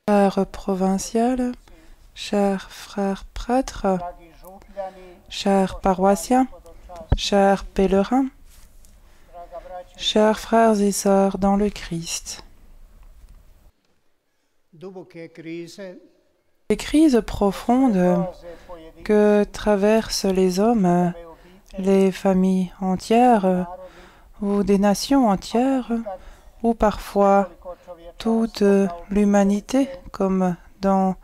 Chers provinciales, chers frères prêtres, chers paroissiens, chers pèlerins, chers frères et sœurs dans le Christ. Les crises profondes que traversent les hommes, les familles entières, ou des nations entières, ou parfois toute l'humanité, comme dans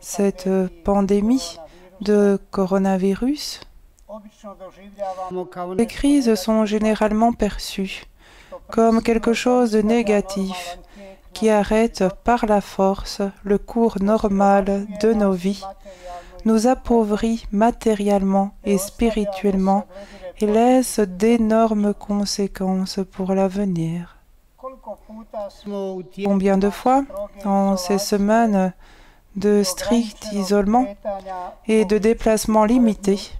cette pandémie de coronavirus. Les crises sont généralement perçues comme quelque chose de négatif qui arrête par la force le cours normal de nos vies, nous appauvrit matériellement et spirituellement et laisse d'énormes conséquences pour l'avenir. Combien de fois, en ces semaines de strict isolement et de déplacements limités,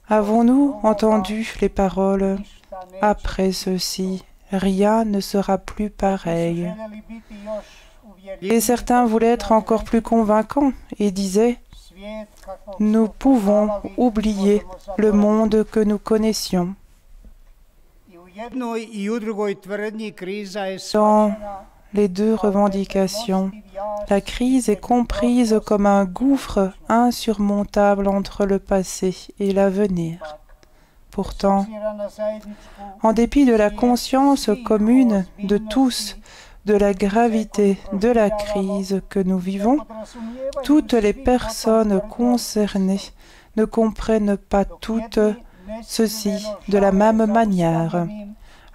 avons-nous entendu les paroles « Après ceci, rien ne sera plus pareil ». Et certains voulaient être encore plus convaincants et disaient « Nous pouvons oublier le monde que nous connaissions ». Dans les deux revendications, la crise est comprise comme un gouffre insurmontable entre le passé et l'avenir. Pourtant, en dépit de la conscience commune de tous de la gravité de la crise que nous vivons, toutes les personnes concernées ne comprennent pas toutes ceci de la même manière,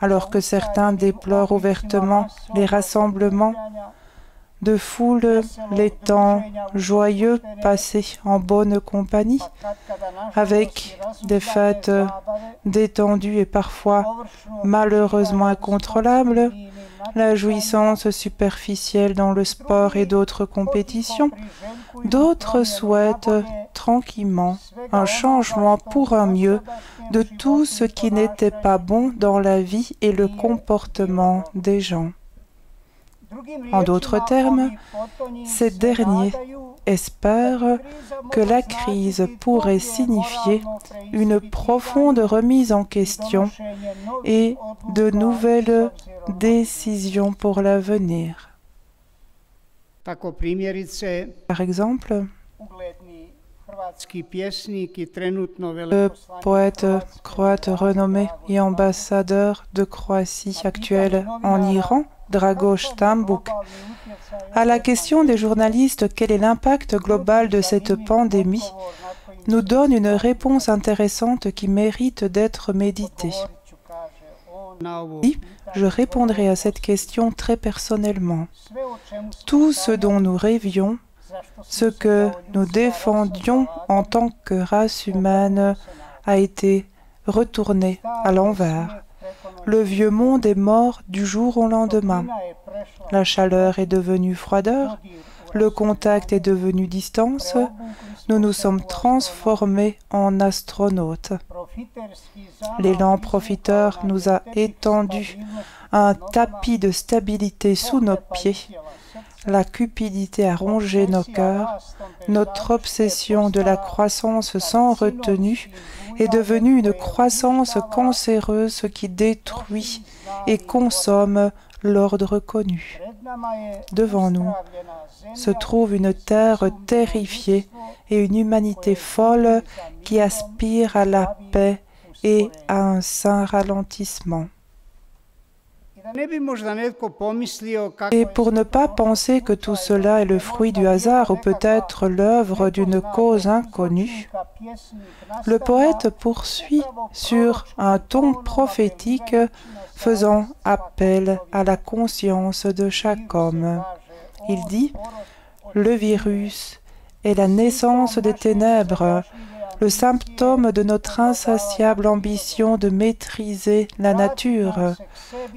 alors que certains déplorent ouvertement les rassemblements de foule, les temps joyeux passés en bonne compagnie, avec des fêtes détendues et parfois malheureusement incontrôlables, la jouissance superficielle dans le sport et d'autres compétitions. D'autres souhaitent tranquillement un changement pour un mieux de tout ce qui n'était pas bon dans la vie et le comportement des gens. En d'autres termes, ces derniers espèrent que la crise pourrait signifier une profonde remise en question et de nouvelles décisions pour l'avenir. Par exemple, le poète croate renommé et ambassadeur de Croatie actuel en Iran, Dragoš Tambuk, à la question des journalistes « Quel est l'impact global de cette pandémie ?», nous donne une réponse intéressante qui mérite d'être méditée. Je répondrai à cette question très personnellement. Tout ce dont nous rêvions, ce que nous défendions en tant que race humaine, a été retourné à l'envers. Le vieux monde est mort du jour au lendemain. La chaleur est devenue froideur, le contact est devenu distance, nous nous sommes transformés en astronautes. L'élan profiteur nous a étendu un tapis de stabilité sous nos pieds. La cupidité a rongé nos cœurs. Notre obsession de la croissance sans retenue est devenue une croissance cancéreuse qui détruit et consomme l'ordre connu. Devant nous se trouve une terre terrifiée et une humanité folle qui aspire à la paix et à un saint ralentissement. Et pour ne pas penser que tout cela est le fruit du hasard ou peut-être l'œuvre d'une cause inconnue, le poète poursuit sur un ton prophétique faisant appel à la conscience de chaque homme. Il dit « Le virus est la naissance des ténèbres, le symptôme de notre insatiable ambition de maîtriser la nature,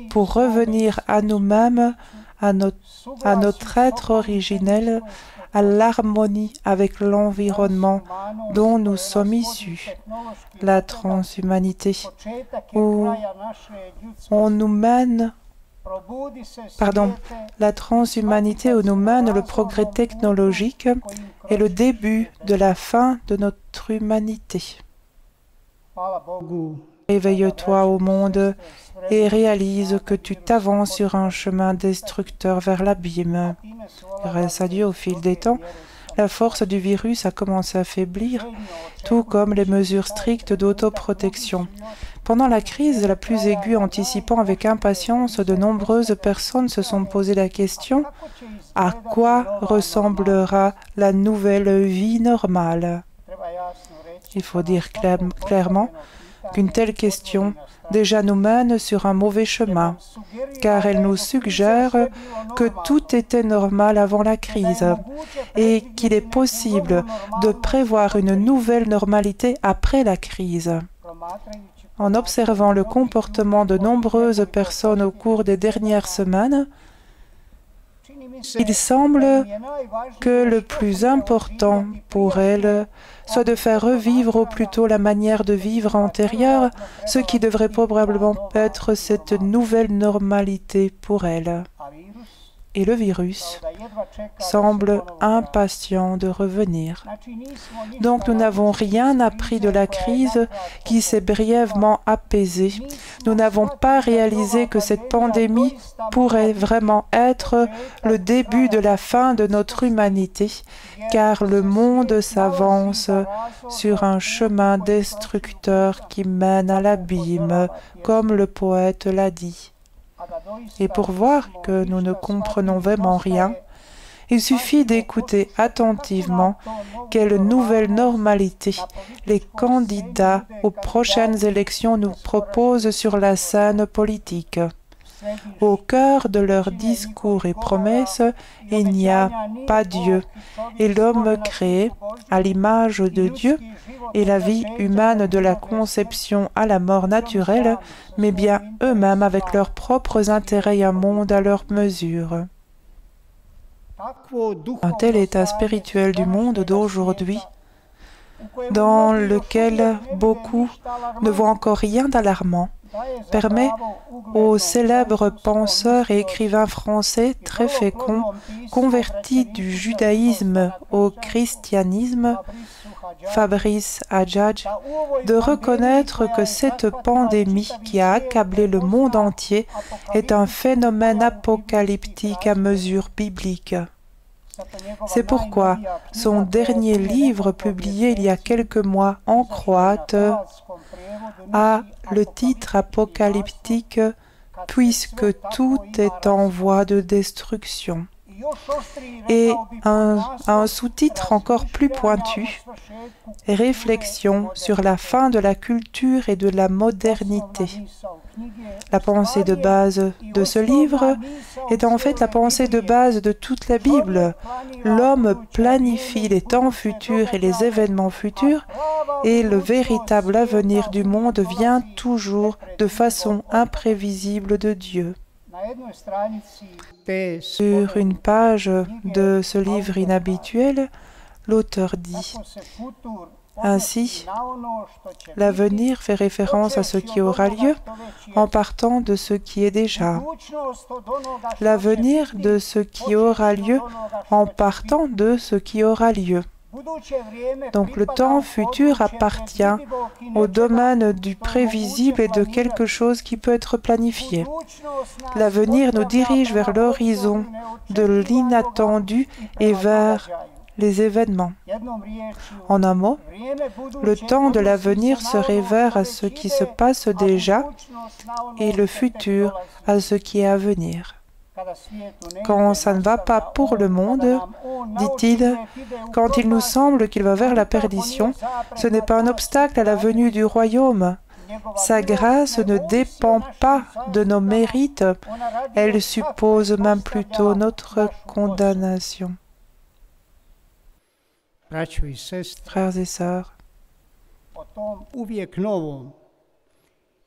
pour revenir à nous-mêmes, à notre être originel, à l'harmonie avec l'environnement dont nous sommes issus. La transhumanité, où on nous mène la transhumanité où nous mène le progrès technologique est le début de la fin de notre humanité. Réveille-toi au monde et réalise que tu t'avances sur un chemin destructeur vers l'abîme. Grâce à Dieu, au fil des temps, la force du virus a commencé à faiblir, tout comme les mesures strictes d'autoprotection. Pendant la crise la plus aiguë, anticipant avec impatience, de nombreuses personnes se sont posé la question « À quoi ressemblera la nouvelle vie normale ?» Il faut dire clairement qu'une telle question déjà nous mène sur un mauvais chemin, car elle nous suggère que tout était normal avant la crise et qu'il est possible de prévoir une nouvelle normalité après la crise. En observant le comportement de nombreuses personnes au cours des dernières semaines, il semble que le plus important pour elles soit de faire revivre au plus tôt la manière de vivre antérieure, ce qui devrait probablement être cette nouvelle normalité pour elles. Et le virus semble impatient de revenir. Donc nous n'avons rien appris de la crise qui s'est brièvement apaisée. Nous n'avons pas réalisé que cette pandémie pourrait vraiment être le début de la fin de notre humanité, car le monde s'avance sur un chemin destructeur qui mène à l'abîme, comme le poète l'a dit. Et pour voir que nous ne comprenons vraiment rien, il suffit d'écouter attentivement quelle nouvelle normalité les candidats aux prochaines élections nous proposent sur la scène politique. Au cœur de leurs discours et promesses, il n'y a pas Dieu, et l'homme créé à l'image de Dieu, et la vie humaine de la conception à la mort naturelle, mais bien eux-mêmes avec leurs propres intérêts et un monde à leur mesure. Un tel état spirituel du monde d'aujourd'hui, dans lequel beaucoup ne voient encore rien d'alarmant, permet aux célèbres penseurs et écrivains français très féconds, convertis du judaïsme au christianisme, Fabrice Hadjadj, de reconnaître que cette pandémie qui a accablé le monde entier est un phénomène apocalyptique à mesure biblique. C'est pourquoi son dernier livre, publié il y a quelques mois en croate, a le titre apocalyptique « Puisque tout est en voie de destruction » et un sous-titre encore plus pointu, « Réflexion sur la fin de la culture et de la modernité ». La pensée de base de ce livre est en fait la pensée de base de toute la Bible. L'homme planifie les temps futurs et les événements futurs, et le véritable avenir du monde vient toujours de façon imprévisible de Dieu. Sur une page de ce livre inhabituel, l'auteur dit « Ainsi, l'avenir fait référence à ce qui aura lieu en partant de ce qui est déjà. L'avenir de ce qui aura lieu en partant de ce qui aura lieu. » Donc le temps futur appartient au domaine du prévisible et de quelque chose qui peut être planifié. L'avenir nous dirige vers l'horizon de l'inattendu et vers les événements. En un mot, le temps de l'avenir se réfère à ce qui se passe déjà et le futur à ce qui est à venir. Quand ça ne va pas pour le monde, dit-il, quand il nous semble qu'il va vers la perdition, ce n'est pas un obstacle à la venue du royaume. Sa grâce ne dépend pas de nos mérites, elle suppose même plutôt notre condamnation. Frères et sœurs,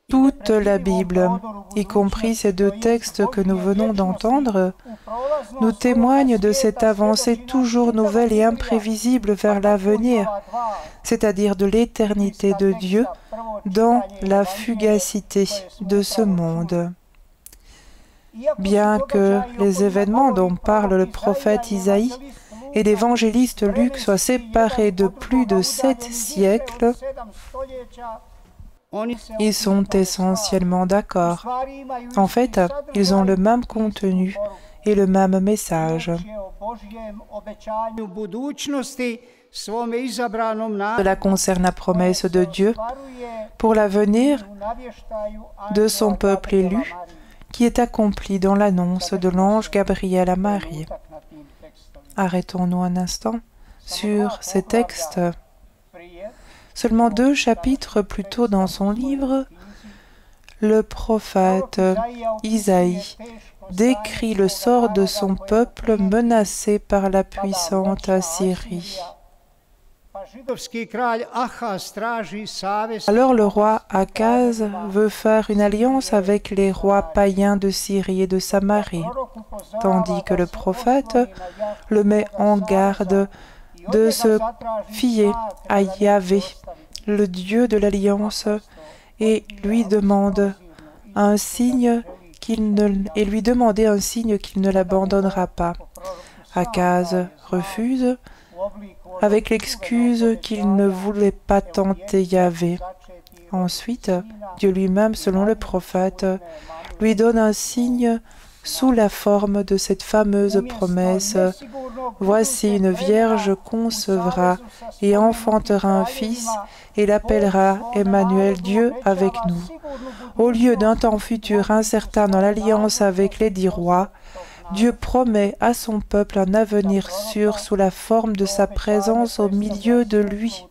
toute la Bible, y compris ces deux textes que nous venons d'entendre, nous témoigne de cette avancée toujours nouvelle et imprévisible vers l'avenir, c'est-à-dire de l'éternité de Dieu dans la fugacité de ce monde. Bien que les événements dont parle le prophète Isaïe et l'évangéliste Luc soient séparés de plus de 7 siècles, ils sont essentiellement d'accord. En fait, ils ont le même contenu et le même message. Cela concerne la promesse de Dieu pour l'avenir de son peuple élu, qui est accomplie dans l'annonce de l'ange Gabriel à Marie. Arrêtons-nous un instant sur ces textes. Seulement 2 chapitres plus tôt dans son livre, le prophète Isaïe décrit le sort de son peuple menacé par la puissante Assyrie. Alors le roi Akaz veut faire une alliance avec les rois païens de Syrie et de Samarie, tandis que le prophète le met en garde de se fier à Yahvé, le Dieu de l'Alliance, et lui demander un signe qu'il ne l'abandonnera pas. Akaz refuse, avec l'excuse qu'il ne voulait pas tenter Yahvé. Ensuite, Dieu lui-même, selon le prophète, lui donne un signe sous la forme de cette fameuse promesse. Voici, une vierge concevra et enfantera un fils et l'appellera Emmanuel, Dieu avec nous. Au lieu d'un temps futur incertain dans l'alliance avec les 10 rois, Dieu promet à son peuple un avenir sûr sous la forme de sa présence au milieu de lui.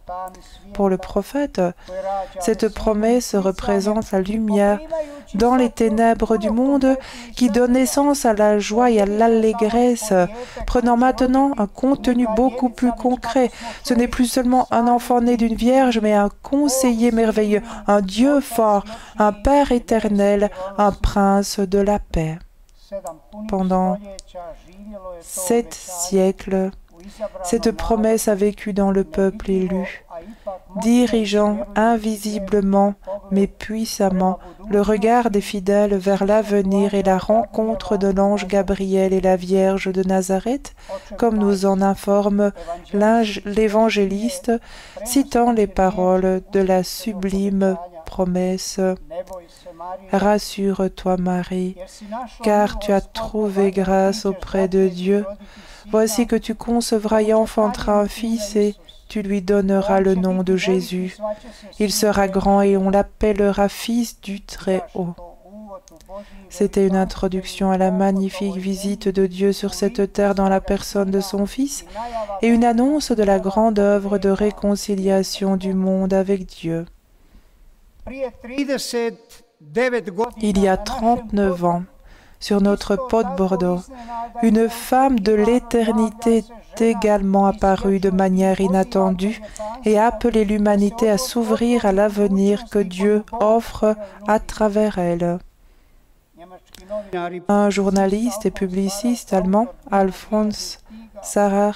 Pour le prophète, cette promesse représente la lumière dans les ténèbres du monde qui donne naissance à la joie et à l'allégresse, prenant maintenant un contenu beaucoup plus concret. Ce n'est plus seulement un enfant né d'une vierge, mais un conseiller merveilleux, un Dieu fort, un Père éternel, un prince de la paix. Pendant 7 siècles, cette promesse a vécu dans le peuple élu, dirigeant invisiblement mais puissamment le regard des fidèles vers l'avenir et la rencontre de l'ange Gabriel et la Vierge de Nazareth, comme nous en informe l'évangéliste, citant les paroles de la sublime promesse. Rassure-toi, Marie, car tu as trouvé grâce auprès de Dieu. Voici que tu concevras et enfanteras un fils et tu lui donneras le nom de Jésus. Il sera grand et on l'appellera Fils du Très-Haut. C'était une introduction à la magnifique visite de Dieu sur cette terre dans la personne de son Fils et une annonce de la grande œuvre de réconciliation du monde avec Dieu. Il y a 39 ans, sur notre pot de Bordeaux, une femme de l'éternité est également apparue de manière inattendue et a appelé l'humanité à s'ouvrir à l'avenir que Dieu offre à travers elle. Un journaliste et publiciste allemand, Alphonse Sarrer,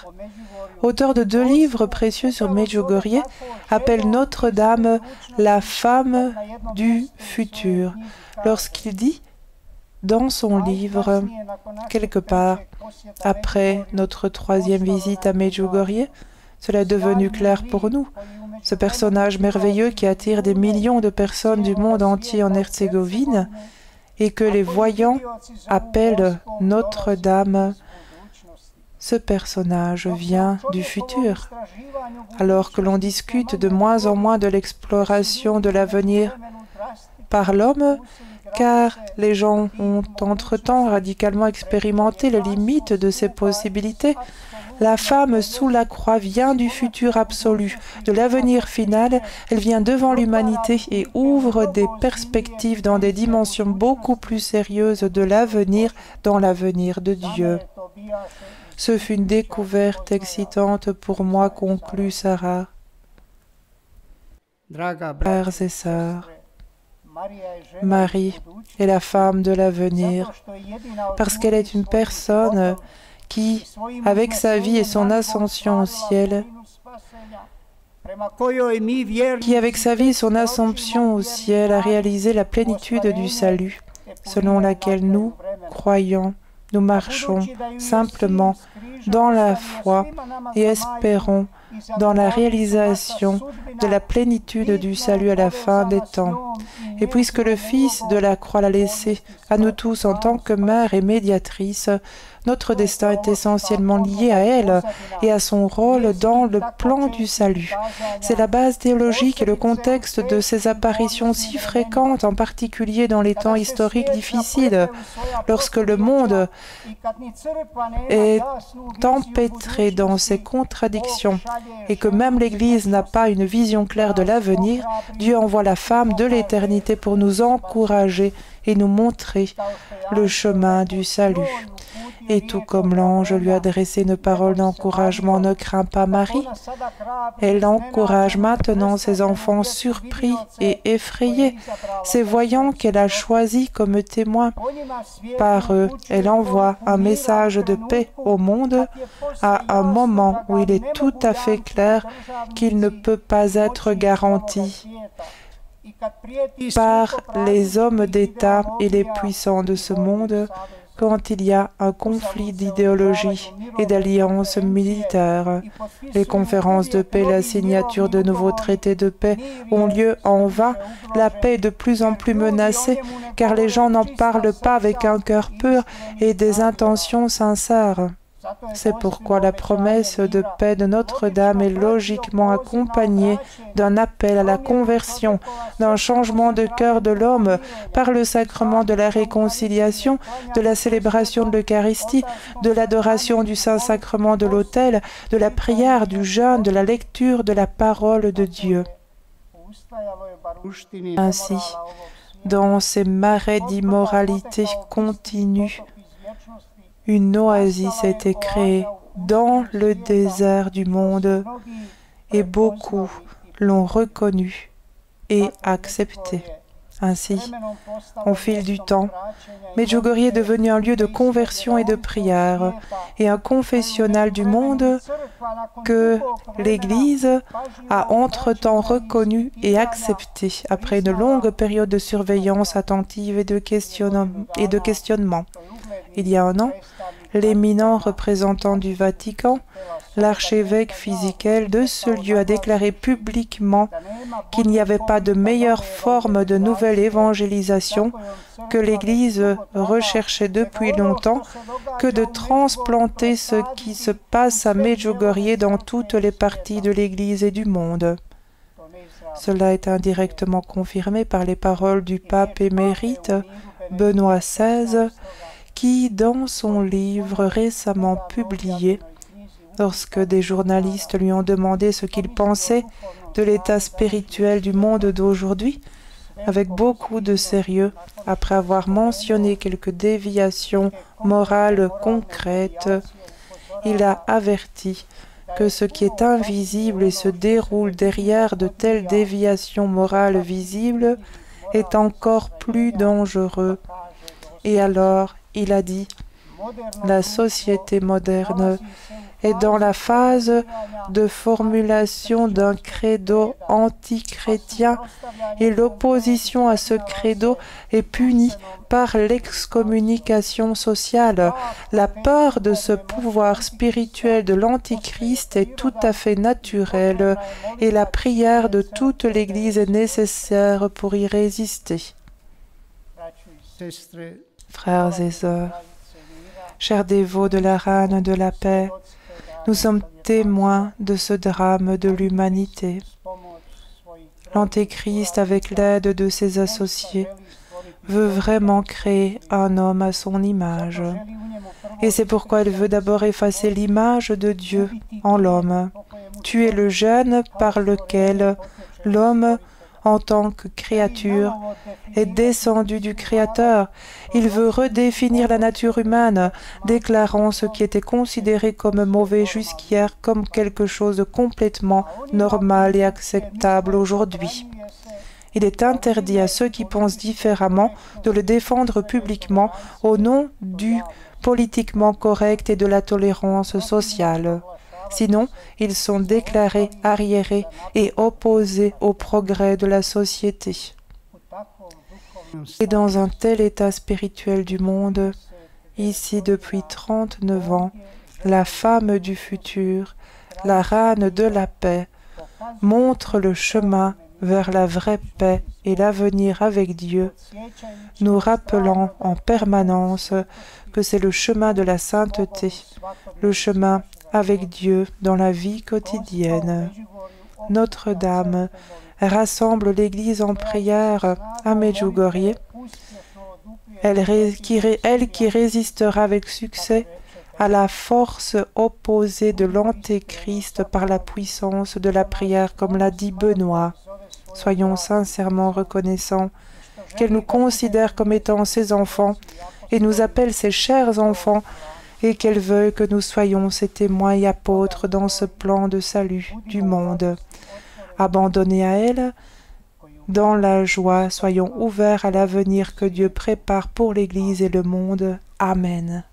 auteur de 2 livres précieux sur Medjugorje, appelle Notre-Dame la femme du futur, lorsqu'il dit dans son livre, quelque part après notre 3e visite à Medjugorje, cela est devenu clair pour nous. Ce personnage merveilleux qui attire des millions de personnes du monde entier en Herzégovine et que les voyants appellent Notre-Dame. Ce personnage vient du futur. Alors que l'on discute de moins en moins de l'exploration de l'avenir par l'homme, car les gens ont entre-temps radicalement expérimenté les limites de ces possibilités, la femme sous la croix vient du futur absolu, de l'avenir final. Elle vient devant l'humanité et ouvre des perspectives dans des dimensions beaucoup plus sérieuses de l'avenir dans l'avenir de Dieu. Ce fut une découverte excitante pour moi, conclut Sarah. Frères et sœurs, Marie est la femme de l'avenir, parce qu'elle est une personne qui, avec sa vie et son ascension au ciel, a réalisé la plénitude du salut, selon laquelle nous, croyants, nous marchons simplement dans la foi et espérons dans la réalisation de la plénitude du salut à la fin des temps. Et puisque le Fils de la croix l'a laissé à nous tous en tant que mère et médiatrice, notre destin est essentiellement lié à elle et à son rôle dans le plan du salut. C'est la base théologique et le contexte de ces apparitions si fréquentes, en particulier dans les temps historiques difficiles, lorsque le monde est empêtré dans ses contradictions et que même l'Église n'a pas une vision claire de l'avenir. Dieu envoie la femme de l'éternité pour nous encourager et nous montrer le chemin du salut. Et tout comme l'ange lui a adressé une parole d'encouragement, ne crains pas Marie. Elle encourage maintenant ses enfants surpris et effrayés, ces voyants qu'elle a choisis comme témoins. Par eux, elle envoie un message de paix au monde à un moment où il est tout à fait clair qu'il ne peut pas être garanti par les hommes d'État et les puissants de ce monde, quand il y a un conflit d'idéologie et d'alliances militaires. Les conférences de paix, la signature de nouveaux traités de paix ont lieu en vain. La paix est de plus en plus menacée, car les gens n'en parlent pas avec un cœur pur et des intentions sincères. C'est pourquoi la promesse de paix de Notre-Dame est logiquement accompagnée d'un appel à la conversion, d'un changement de cœur de l'homme par le sacrement de la réconciliation, de la célébration de l'Eucharistie, de l'adoration du Saint-Sacrement de l'autel, de la prière, du jeûne, de la lecture de la parole de Dieu. Ainsi, dans ces marais d'immoralité continue, une oasis a été créée dans le désert du monde et beaucoup l'ont reconnue et acceptée. Ainsi, au fil du temps, Medjugorje est devenu un lieu de conversion et de prière et un confessionnal du monde que l'Église a entre-temps reconnu et accepté après une longue période de surveillance attentive et de questionnement. Il y a un an, l'éminent représentant du Vatican, l'archevêque Fisichel de ce lieu, a déclaré publiquement qu'il n'y avait pas de meilleure forme de nouvelle évangélisation que l'Église recherchait depuis longtemps que de transplanter ce qui se passe à Medjugorje dans toutes les parties de l'Église et du monde. Cela est indirectement confirmé par les paroles du pape émérite Benoît XVI, qui, dans son livre récemment publié, lorsque des journalistes lui ont demandé ce qu'il pensait de l'état spirituel du monde d'aujourd'hui, avec beaucoup de sérieux, après avoir mentionné quelques déviations morales concrètes, il a averti que ce qui est invisible et se déroule derrière de telles déviations morales visibles est encore plus dangereux. Et alors, il a dit, la société moderne est dans la phase de formulation d'un credo anti-chrétien et l'opposition à ce credo est punie par l'excommunication sociale. La peur de ce pouvoir spirituel de l'Antichrist est tout à fait naturelle et la prière de toute l'Église est nécessaire pour y résister. Frères et sœurs, chers dévots de la Reine de la Paix, nous sommes témoins de ce drame de l'humanité. L'Antéchrist, avec l'aide de ses associés, veut vraiment créer un homme à son image. Et c'est pourquoi il veut d'abord effacer l'image de Dieu en l'homme, tuer le gène par lequel l'homme, en tant que créature, est descendu du Créateur. Il veut redéfinir la nature humaine, déclarant ce qui était considéré comme mauvais jusqu'hier comme quelque chose de complètement normal et acceptable aujourd'hui. Il est interdit à ceux qui pensent différemment de le défendre publiquement au nom du politiquement correct et de la tolérance sociale. Sinon, ils sont déclarés arriérés et opposés au progrès de la société. Et dans un tel état spirituel du monde, ici depuis 39 ans, la femme du futur, la reine de la paix, montre le chemin vers la vraie paix et l'avenir avec Dieu, nous rappelant en permanence que c'est le chemin de la sainteté, le chemin avec Dieu dans la vie quotidienne. Notre-Dame rassemble l'Église en prière à Medjugorje, elle qui résistera avec succès à la force opposée de l'Antéchrist par la puissance de la prière, comme l'a dit Benoît. Soyons sincèrement reconnaissants qu'elle nous considère comme étant ses enfants et nous appelle ses chers enfants, et qu'elle veuille que nous soyons ses témoins et apôtres dans ce plan de salut du monde. Abandonnés à elle, dans la joie, soyons ouverts à l'avenir que Dieu prépare pour l'Église et le monde. Amen.